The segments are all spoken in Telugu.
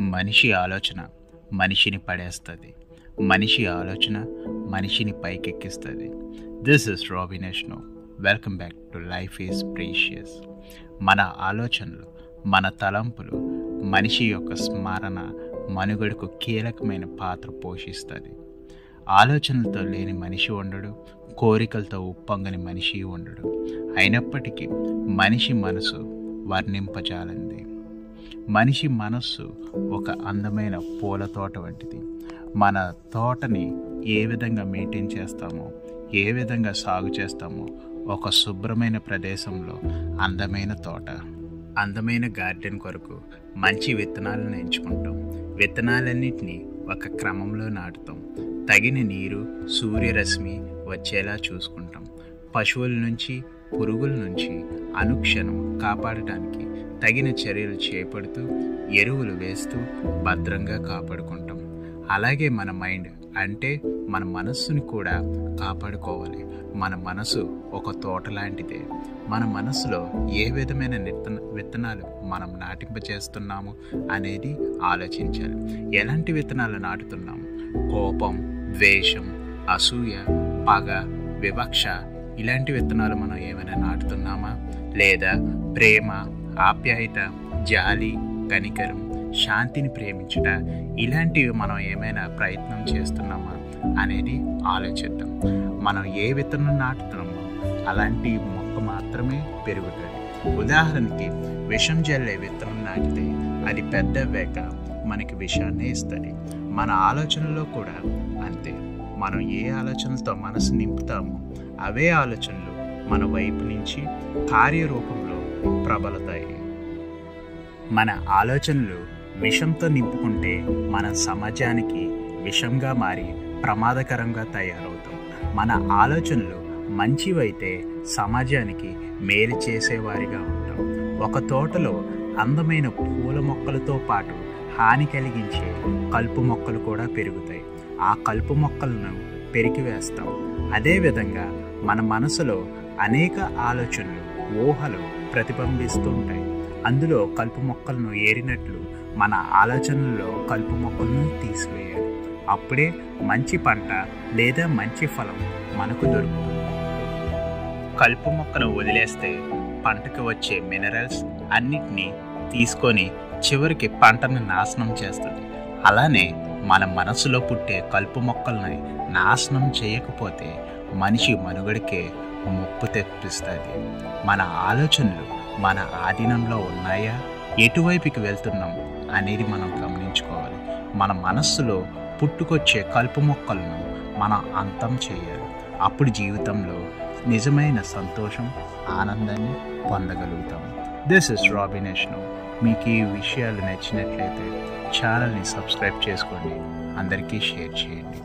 మనిషి ఆలోచన మనిషిని పడేస్తుంది. మనిషి ఆలోచన మనిషిని పైకెక్కిస్తుంది. This is Robin Yashno. Welcome back to life is precious. మన ఆలోచనలు, మన తలంపులు మనిషి యొక్క స్మరణ మనుగడకు కీలకమైన పాత్ర పోషిస్తుంది. ఆలోచనలతో లేని మనిషి ఉండడు, కోరికలతో ఉప్పొంగని మనిషి ఉండడు. అయినప్పటికీ మనిషి మనసు వర్ణింపజాలంది. మనిషి మనస్సు ఒక అందమైన పూల తోట వంటిది. మన తోటని ఏ విధంగా మెయింటైన్ చేస్తామో, ఏ విధంగా సాగు చేస్తామో, ఒక శుభ్రమైన ప్రదేశంలో అందమైన తోట, అందమైన గార్డెన్ కొరకు మంచి విత్తనాలను ఎంచుకుంటాం. విత్తనాలన్నింటినీ ఒక క్రమంలో నాటుతాం. తగిన నీరు, సూర్యరశ్మి వచ్చేలా చూసుకుంటాం. పశువుల నుంచి, పురుగుల నుంచి అనుక్షణం కాపాడటానికి తగిన చర్యలు చేపడుతూ, ఎరువులు వేస్తూ భద్రంగా కాపాడుకుంటాం. అలాగే మన మైండ్ అంటే మన మనస్సుని కూడా కాపాడుకోవాలి. మన మనసు ఒక తోట లాంటిదే. మన మనసులో ఏ విధమైన విత్తనాలు మనం నాటింపచేస్తున్నాము అనేది ఆలోచించాలి. ఎలాంటి విత్తనాలు నాటుతున్నాము? కోపం, ద్వేషం, అసూయ, పగ, వివక్ష ఇలాంటి విత్తనాలు మనం ఏమైనా నాటుతున్నామా? లేదా ప్రేమ, ఆప్యాయత, జాలి, కనికరం, శాంతిని ప్రేమించుట ఇలాంటివి మనం ఏమైనా ప్రయత్నం చేస్తున్నామా అనేది ఆలోచిద్దాం. మనం ఏ విత్తనం నాటుతున్నామో అలాంటి మొక్క మాత్రమే పెరుగుతుంది. ఉదాహరణకి విషం జల్లే విత్తనం నాటితే అది పెద్దవ్వాక మనకి విషాన్ని ఇస్తుంది. మన ఆలోచనలో కూడా అంతే. మనం ఏ ఆలోచనలతో మనసు నింపుతామో అవే ఆలోచనలు మన వైపు నుంచి కార్యరూపంలో ప్రబలతాయి. మన ఆలోచనలు విషంతో నింపుకుంటే మనం సమాజానికి విషంగా మారి ప్రమాదకరంగా తయారవుతాం. మన ఆలోచనలు మంచివైతే సమాజానికి మేలు చేసేవారిగా ఉంటాం. ఒక తోటలో అందమైన పూల మొక్కలతో పాటు హాని కలిగించే కలుపు మొక్కలు కూడా పెరుగుతాయి. ఆ కలుపు మొక్కలను పెరికివేస్తాం. అదేవిధంగా మన మనసులో అనేక ఆలోచనలు, ఊహలు ప్రతిబింబిస్తుంటాయి. అందులో కలుపు మొక్కలను ఏరినట్లు మన ఆలోచనల్లో కలుపు మొక్కలను తీసివేయాలి. అప్పుడే మంచి పంట లేదా మంచి ఫలం మనకు దొరుకుతుంది. కలుపు మొక్కను వదిలేస్తే పంటకు వచ్చే మినరల్స్ అన్నిటినీ తీసుకొని చివరికి పంటను నాశనం చేస్తుంది. అలానే మన మనసులో పుట్టే కలుపు మొక్కల్ని నాశనం చేయకపోతే మనిషి మనుగడకే ముప్పు తెప్పిస్తుంది. మన ఆలోచనలు మన ఆధీనంలో ఉన్నాయా, ఎటువైపుకి వెళ్తున్నాం అనేది మనం గమనించుకోవాలి. మన మనస్సులో పుట్టుకొచ్చే కలుపు మొక్కలను మనం అంతం చేయాలి. అప్పుడు జీవితంలో నిజమైన సంతోషం, ఆనందాన్ని పొందగలుగుతాం. This is Robin Yashno. మీకు ఈ విషయాలు నచ్చినట్లయితే ఛానల్ని సబ్స్క్రైబ్ చేసుకోండి, అందరికీ షేర్ చేయండి.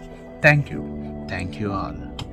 Thank you all.